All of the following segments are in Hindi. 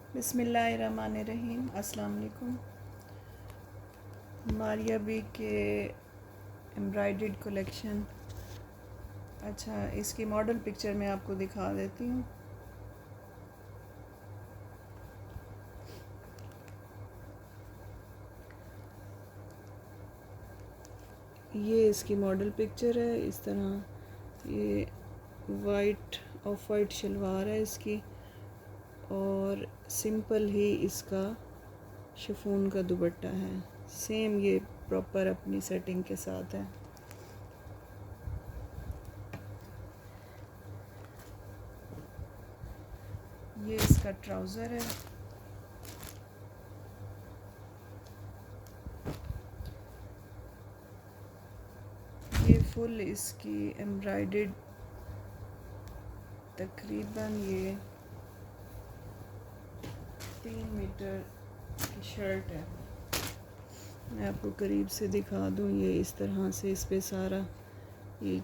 बिस्मिल्लाहिर्रहमानिर्रहीम। अस्सलाम वालेकुम। मारिया बी के एम्ब्रॉयडर्ड कलेक्शन। अच्छा, इसकी मॉडल पिक्चर मैं आपको दिखा देती हूँ। ये इसकी मॉडल पिक्चर है। इस तरह ये वाइट ऑफ वाइट शलवार है इसकी, और सिंपल ही इसका शिफॉन का दुपट्टा है। सेम ये प्रॉपर अपनी सेटिंग के साथ है। ये इसका ट्राउज़र है। ये फुल इसकी एम्ब्रॉयडर्ड, तकरीबन ये 3 मीटर की शर्ट है। मैं आपको करीब से दिखा दूँ। ये इस तरह से इस पे सारा ये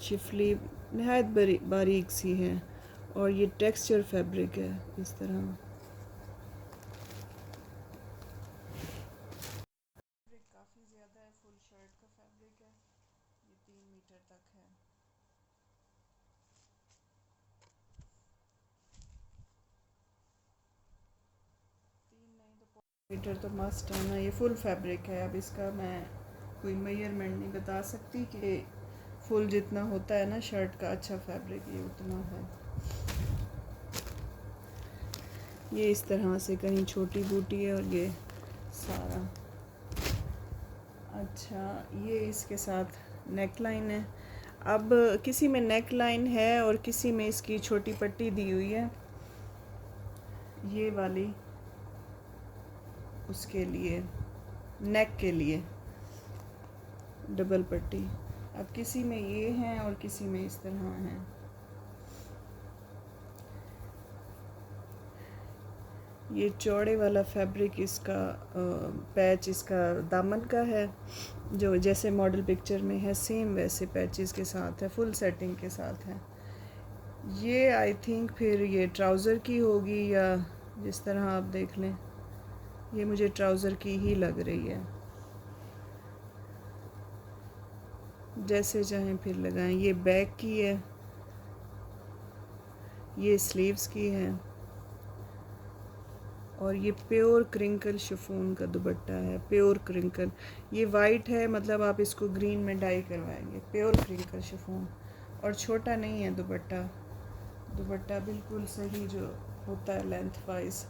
शिफली नहायत बारीक सी है, और ये टेक्सचर फैब्रिक है इस तरह। फैब्रिक काफ़ी ज़्यादा है, फुल शर्ट का फैब्रिक है। ये 3 मीटर तक है। मीटर तो मस्ट है ना। ये फुल फैब्रिक है। अब इसका मैं कोई मेजरमेंट नहीं बता सकती कि फुल जितना होता है ना शर्ट का अच्छा फैब्रिक, ये उतना है। ये इस तरह से कहीं छोटी बूटी है, और ये सारा। अच्छा, ये इसके साथ नेक लाइन है। अब किसी में नेक लाइन है और किसी में इसकी छोटी पट्टी दी हुई है, ये वाली उसके लिए, नेक के लिए डबल पट्टी। अब किसी में ये है और किसी में इस तरह है। ये चौड़े वाला फैब्रिक इसका पैच इसका दामन का है, जो जैसे मॉडल पिक्चर में है सेम वैसे पैचेस के साथ है, फुल सेटिंग के साथ है। ये आई थिंक फिर ये ट्राउज़र की होगी, या जिस तरह आप देख लें, ये मुझे ट्राउज़र की ही लग रही है। जैसे चाहें फिर लगाएं। ये बैक की है, ये स्लीव्स की है, और ये प्योर क्रिंकल शिफॉन का दुपट्टा है। प्योर क्रिंकल, ये वाइट है, मतलब आप इसको ग्रीन में डाई करवाएंगे। प्योर क्रिंकल शिफॉन, और छोटा नहीं है दुपट्टा। दुपट्टा बिल्कुल सही जो होता है लेंथ वाइज,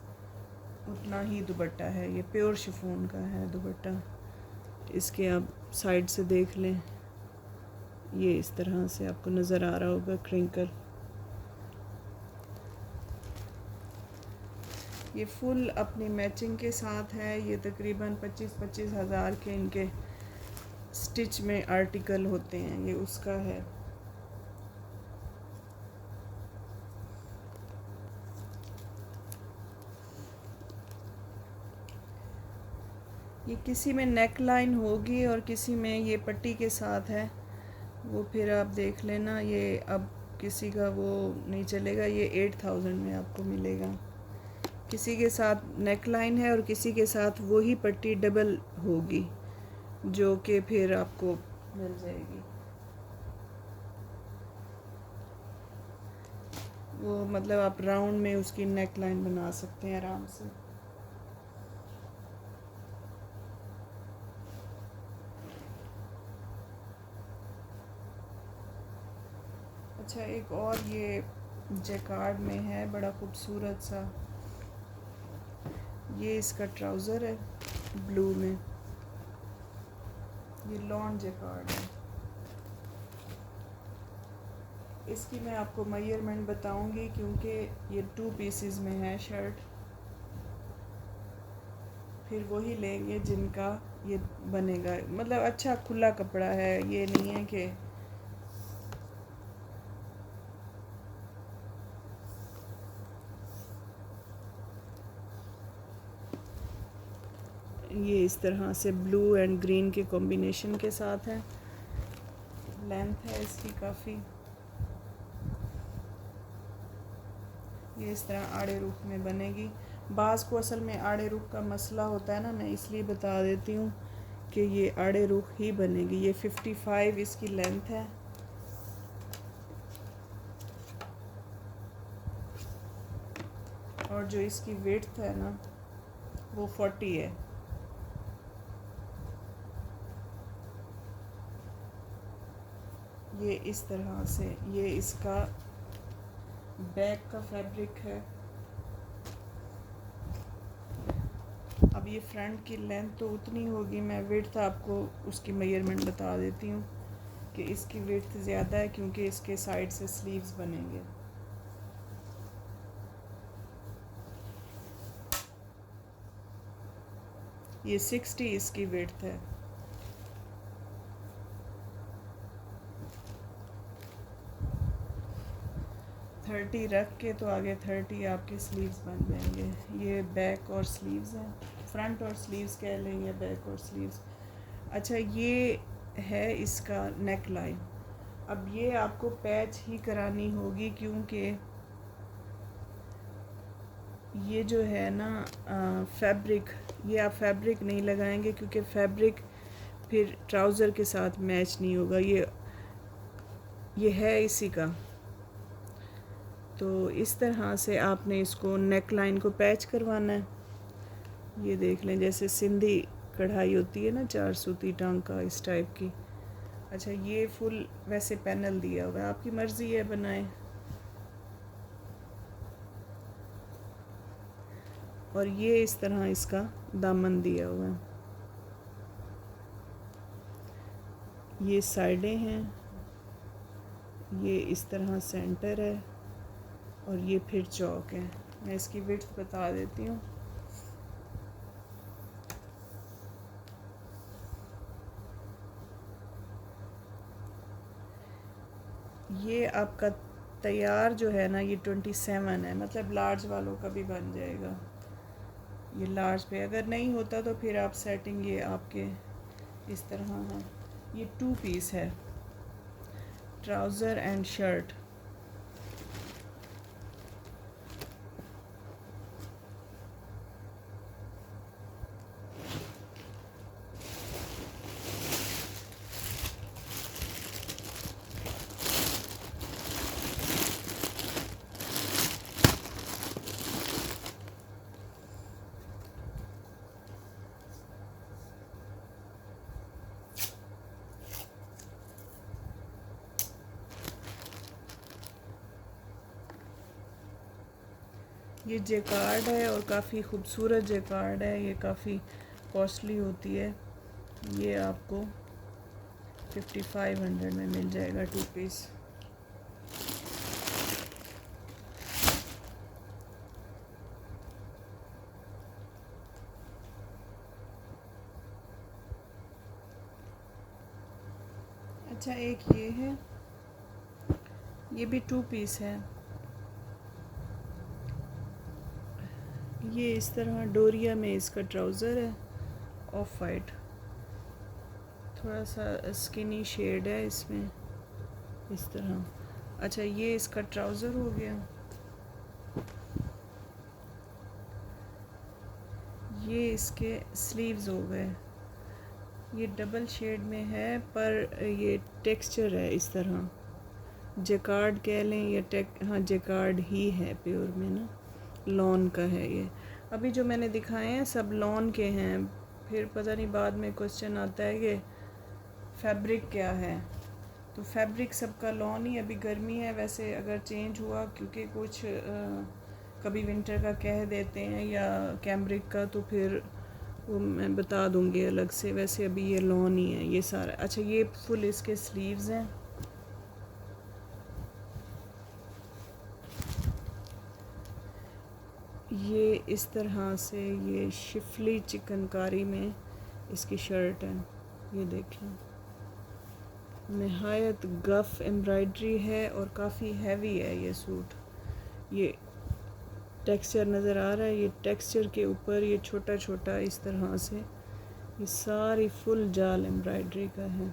उतना ही दुपट्टा है। ये प्योर शिफॉन का है दुपट्टा। इसके आप साइड से देख लें, ये इस तरह से आपको नज़र आ रहा होगा क्रिंकल। ये फुल अपनी मैचिंग के साथ है। ये तकरीबन 25-25 हज़ार के इनके स्टिच में आर्टिकल होते हैं। ये उसका है। ये किसी में नेक लाइन होगी और किसी में ये पट्टी के साथ है, वो फिर आप देख लेना। ये अब किसी का वो नहीं चलेगा। ये 8000 में आपको मिलेगा। किसी के साथ नेक लाइन है और किसी के साथ वही पट्टी डबल होगी, जो कि फिर आपको मिल जाएगी। वो मतलब आप राउंड में उसकी नेक लाइन बना सकते हैं आराम से। अच्छा, एक और ये जैकार्ड में है, बड़ा खूबसूरत सा। ये इसका ट्राउज़र है ब्लू में। ये लॉन जैकार्ड है। इसकी मैं आपको मेजरमेंट बताऊंगी, क्योंकि ये 2 पीसेस में है शर्ट। फिर वही लेंगे जिनका ये बनेगा। मतलब अच्छा खुला कपड़ा है, ये नहीं है कि ये इस तरह से ब्लू एंड ग्रीन के कॉम्बिनेशन के साथ है। लेंथ है इसकी काफ़ी। ये इस तरह आड़े रुख में बनेगी। बाज़ को असल में आड़े रुख का मसला होता है ना, मैं इसलिए बता देती हूँ कि ये आड़े रुख ही बनेगी। ये 55 इसकी लेंथ है। और जो इसकी विड्थ है ना वो 40 है। ये इस तरह से ये इसका बैक का फैब्रिक है। अब ये फ्रंट की लेंथ तो उतनी होगी, मैं विड्थ आपको उसकी मेजरमेंट बता देती हूँ कि इसकी विड्थ ज़्यादा है क्योंकि इसके साइड से स्लीव्स बनेंगे। ये 60 इसकी विड्थ है। थर्टी रख के तो आगे 30 आपके स्लीव्स बन जाएंगे। ये बैक और स्लीव्स हैं, फ्रंट और स्लीव्स कह लेंगे, बैक और स्लीव्स। अच्छा, ये है इसका नेक लाइन। अब ये आपको पैच ही करानी होगी क्योंकि ये जो है ना फैब्रिक, ये आप फैब्रिक नहीं लगाएंगे क्योंकि फैब्रिक फिर ट्राउज़र के साथ मैच नहीं होगा। ये है इसी का। तो इस तरह से आपने इसको नेक लाइन को पैच करवाना है। ये देख लें जैसे सिंधी कढ़ाई होती है ना, 4 सूती टांका, इस टाइप की। अच्छा, ये फुल वैसे पैनल दिया हुआ है, आपकी मर्ज़ी है बनाएं। और ये इस तरह इसका दामन दिया हुआ है। ये साइडें हैं, ये इस तरह सेंटर है और ये फिर चौक है। मैं इसकी विड्थ बता देती हूँ। ये आपका तैयार जो है ना ये 27 है, मतलब लार्ज वालों का भी बन जाएगा। ये लार्ज पे अगर नहीं होता तो फिर आप सेटिंग ये आपके इस तरह है। ये 2 पीस है, ट्राउज़र एंड शर्ट। ये जेकार्ड है और काफ़ी ख़ूबसूरत जेकार्ड है। ये काफ़ी कॉस्टली होती है। ये आपको 5500 में मिल जाएगा 2 पीस। अच्छा, एक ये है, ये भी 2 पीस है। ये इस तरह डोरिया में इसका ट्राउज़र है, ऑफ वाइट, थोड़ा सा स्किनी शेड है इसमें, इस तरह। अच्छा, ये इसका ट्राउज़र हो गया। ये इसके स्लीव्स हो गए। ये डबल शेड में है पर ये टेक्सचर है इस तरह, जेकार्ड कह लें या हाँ जेकार्ड ही है प्योर में ना, लॉन का है ये। अभी जो मैंने दिखाए हैं सब लॉन के हैं। फिर पता नहीं बाद में क्वेश्चन आता है कि फैब्रिक क्या है, तो फैब्रिक सबका लॉन ही। अभी गर्मी है, वैसे अगर चेंज हुआ क्योंकि कुछ कभी विंटर का कह देते हैं या कैम्ब्रिक का, तो फिर वो मैं बता दूंगी अलग से। वैसे अभी ये लॉन ही है ये सारा। अच्छा, ये फुल इसके स्लीव्स हैं। ये इस तरह से ये शिफली चिकनकारी में इसकी शर्ट है। ये देखें, नहायत गफ़ एम्ब्रॉयडरी है और काफ़ी हैवी है ये सूट। ये टेक्सचर नज़र आ रहा है, ये टेक्सचर के ऊपर ये छोटा छोटा इस तरह से ये सारी फुल जाल एम्ब्रॉयडरी का है।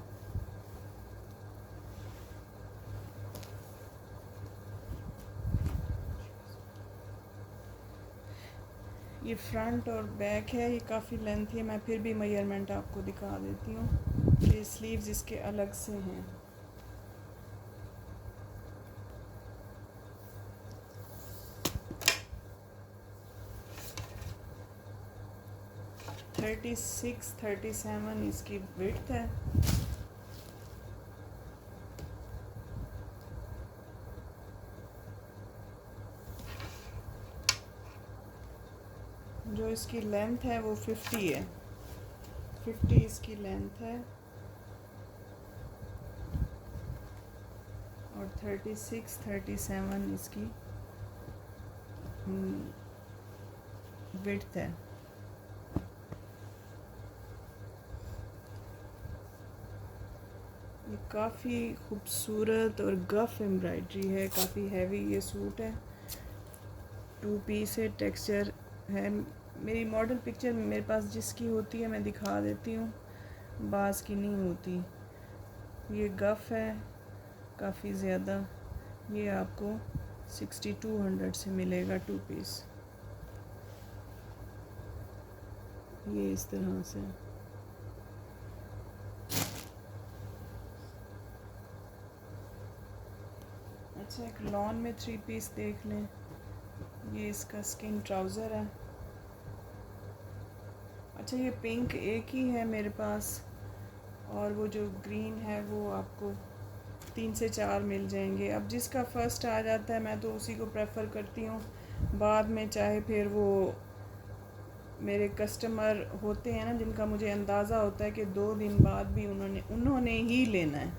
ये फ्रंट और बैक है, ये काफ़ी लेंथ है। मैं फिर भी मेजरमेंट आपको दिखा देती हूँ कि स्लीव्स इसके अलग से हैं। थर्टी सिक्स 37 इसकी विड्थ है। जो इसकी लेंथ है वो 50 है। 50 इसकी लेंथ है और 36 37 इसकी विड्थ है। ये काफ़ी खूबसूरत और गफ एम्ब्रॉयडरी है, काफ़ी हैवी ये सूट है। 2 पीस है, टेक्सचर है। मेरी मॉडल पिक्चर मेरे पास जिसकी होती है मैं दिखा देती हूँ, बाज़ की नहीं होती। ये गफ है काफ़ी ज़्यादा। ये आपको 6200 से मिलेगा 2 पीस। ये इस तरह से। अच्छा, एक लॉन में 3 पीस देख लें। ये इसका स्किन ट्राउज़र है। अच्छा, ये पिंक एक ही है मेरे पास और वो जो ग्रीन है वो आपको 3 से 4 मिल जाएंगे। अब जिसका फ़र्स्ट आ जाता है मैं तो उसी को प्रेफर करती हूँ। बाद में चाहे फिर वो मेरे कस्टमर होते हैं ना जिनका मुझे अंदाज़ा होता है कि 2 दिन बाद भी उन्होंने ही लेना है,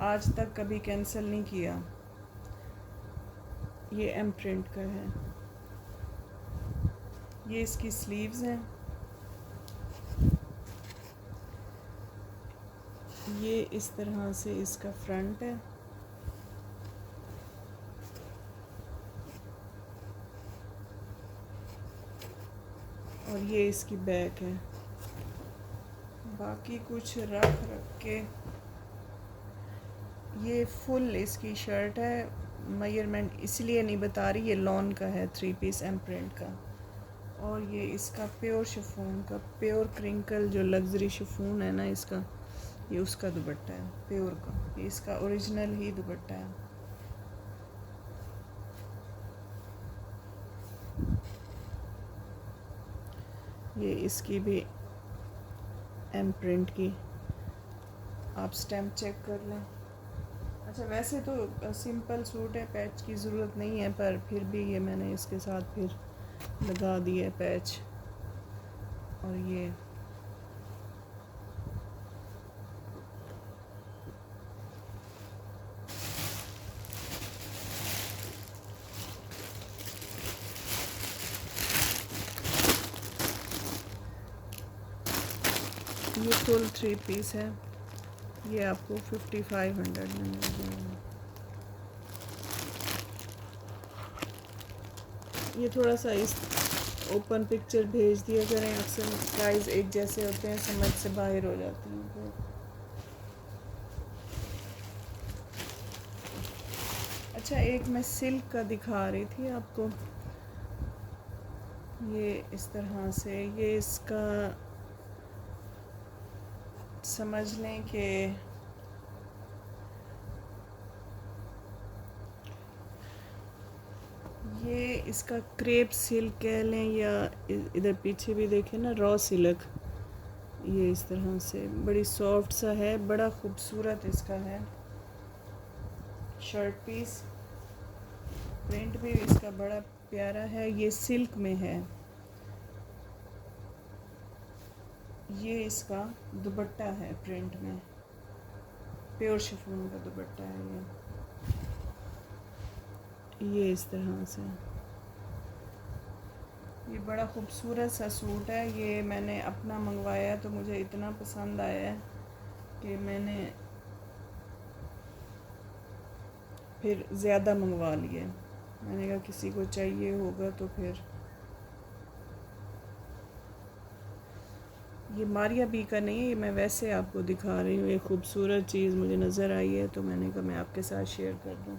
आज तक कभी कैंसिल नहीं किया। ये एम प्रिंट का है। ये इसकी स्लीव्स हैं। ये इस तरह से इसका फ्रंट है। और ये इसकी बैक है। बाकी कुछ रख के ये फुल इसकी शर्ट है। मेजरमेंट इसलिए नहीं बता रही, ये लॉन का है 3 पीस एम प्रिंट का। और ये इसका प्योर शिफॉन का, प्योर क्रिंकल जो लग्जरी शिफॉन है ना इसका, ये उसका दुपट्टा है प्योर का। ये इसका ओरिजिनल ही दुपट्टा है। ये इसकी भी एम प्रिंट की, आप स्टैम्प चेक कर लें। अच्छा, वैसे तो सिंपल सूट है, पैच की ज़रूरत नहीं है, पर फिर भी ये मैंने इसके साथ फिर लगा दिया है पैच। और ये फुल 3 पीस है। ये आपको 5500 में मिल जाएगा। ये थोड़ा सा इस ओपन पिक्चर भेज दिया करें, अक्सर प्राइस एक जैसे होते हैं, समझ से बाहर हो जाते हैं। तो अच्छा, एक मैं सिल्क का दिखा रही थी आपको। ये इस तरह से, ये इसका समझ लें कि ये इसका क्रेप सिल्क कह लें, या इधर पीछे भी देखें ना, रॉ सिल्क। ये इस तरह से बड़ी सॉफ्ट सा है, बड़ा खूबसूरत इसका है शर्ट पीस। प्रिंट भी इसका बड़ा प्यारा है। ये सिल्क में है। ये इसका दुपट्टा है प्रिंट में, प्योर शिफॉन का दुपट्टा है ये इस तरह से। ये बड़ा खूबसूरत सा सूट है। ये मैंने अपना मंगवाया तो मुझे इतना पसंद आया है कि मैंने फिर ज़्यादा मंगवा लिए। मैंने कहा किसी को चाहिए होगा तो फिर। ये मारिया बी का नहीं है, ये मैं वैसे आपको दिखा रही हूँ। एक खूबसूरत चीज़ मुझे नज़र आई है तो मैंने कहा मैं आपके साथ शेयर कर दूँ।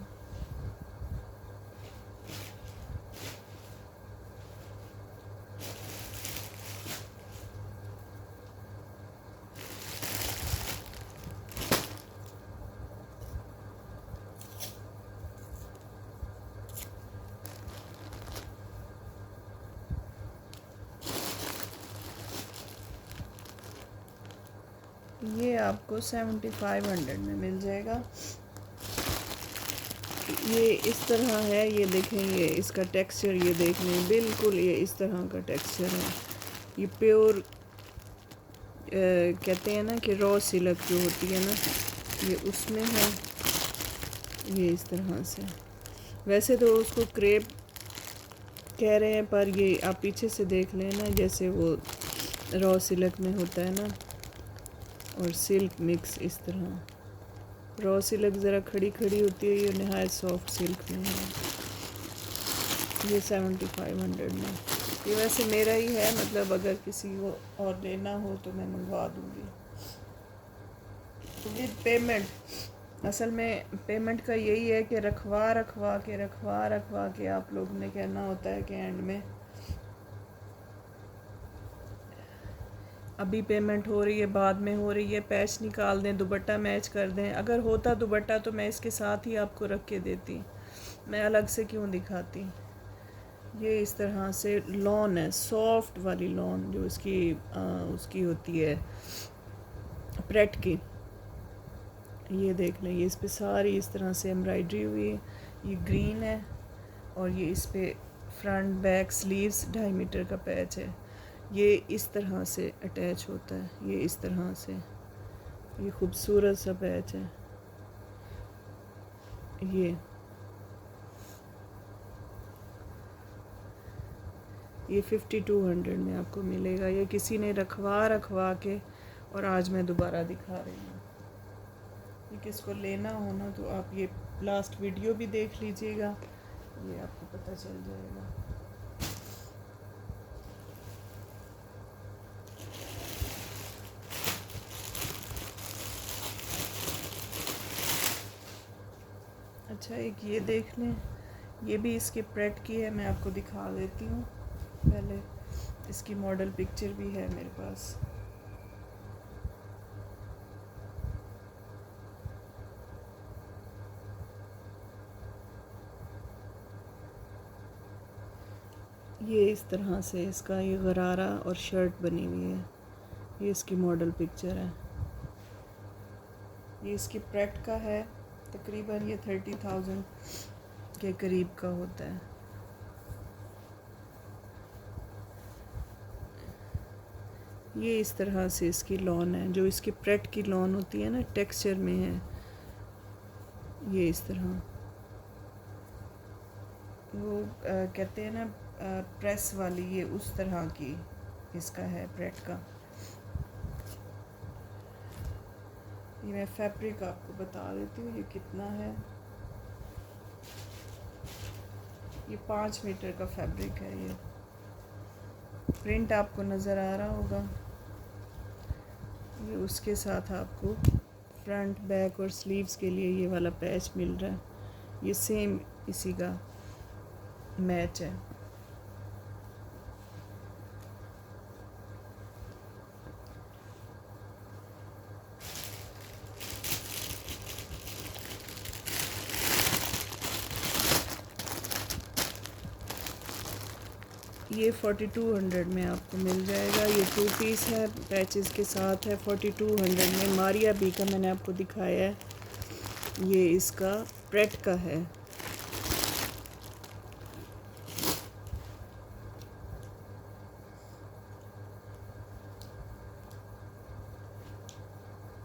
ये आपको 7500 में मिल जाएगा। ये इस तरह है, ये देखेंगे इसका टेक्सचर, ये देख लें बिल्कुल ये इस तरह का टेक्सचर है। ये प्योर कहते हैं ना कि रॉ सिल्क जो होती है ना, ये उसमें है। ये इस तरह से, वैसे तो उसको क्रेप कह रहे हैं, पर ये आप पीछे से देख लें ना, जैसे वो रॉ सिल्क में होता है ना, और सिल्क मिक्स इस तरह। रॉ सिल्क ज़रा खड़ी खड़ी होती है, ये नहायत सॉफ्ट सिल्क में है। ये 7500 में। ये वैसे मेरा ही है, मतलब अगर किसी को और लेना हो तो मैं मंगवा दूँगी विद पेमेंट। असल में पेमेंट का यही है कि रखवा के आप लोगों ने कहना होता है कि एंड में अभी पेमेंट हो रही है, बाद में हो रही है, पैच निकाल दें, दुपट्टा मैच कर दें। अगर होता दुपट्टा तो मैं इसके साथ ही आपको रख के देती, मैं अलग से क्यों दिखाती। ये इस तरह से लॉन है, सॉफ्ट वाली लॉन जो उसकी होती है प्रेट की। ये देख लें, ये इस पे सारी इस तरह से एम्ब्रॉयडरी हुई है। ये ग्रीन है और ये इस पे फ्रंट बैक स्लीव्स 2.5 मीटर का पैच है। ये इस तरह से अटैच होता है, ये इस तरह से, ये खूबसूरत सा पैच है। ये 5200 में आपको मिलेगा। ये किसी ने रखवा के और आज मैं दोबारा दिखा रही हूँ। ये किसको लेना हो ना तो आप ये लास्ट वीडियो भी देख लीजिएगा, ये आपको पता चल जाएगा। अच्छा, एक ये देख लें, ये भी इसके प्रेट की है, मैं आपको दिखा देती हूँ। पहले इसकी मॉडल पिक्चर भी है मेरे पास। ये इस तरह से इसका ये गरारा और शर्ट बनी हुई है। ये इसकी मॉडल पिक्चर है। ये इसकी प्रेट का है, तकरीबन ये 30,000 के करीब का होता है। ये इस तरह से इसकी लॉन है, जो इसकी प्रेट की लॉन होती है ना, टेक्सचर में है। ये इस तरह वो कहते हैं ना प्रेस वाली, ये उस तरह की इसका है प्रेट का। ये मैं फैब्रिक आपको बता देती हूँ ये कितना है। ये 5 मीटर का फैब्रिक है। ये प्रिंट आपको नज़र आ रहा होगा। ये उसके साथ आपको फ्रंट बैक और स्लीव्स के लिए ये वाला पैच मिल रहा है। ये सेम इसी का मैच है। ये 4200 में आपको मिल जाएगा। ये 2 पीस है, पैचेस के साथ है। 4200 में मारिया बी का मैंने आपको दिखाया है। ये इसका प्रेट का है।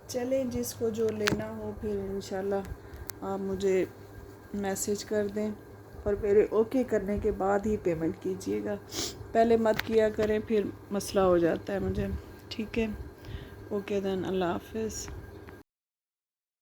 चलें, जिसको जो लेना हो फिर इंशाल्लाह आप मुझे मैसेज कर दें और मेरे ओके करने के बाद ही पेमेंट कीजिएगा। पहले मत किया करें, फिर मसला हो जाता है मुझे। ठीक है, ओके देन, अल्लाह हाफिज़।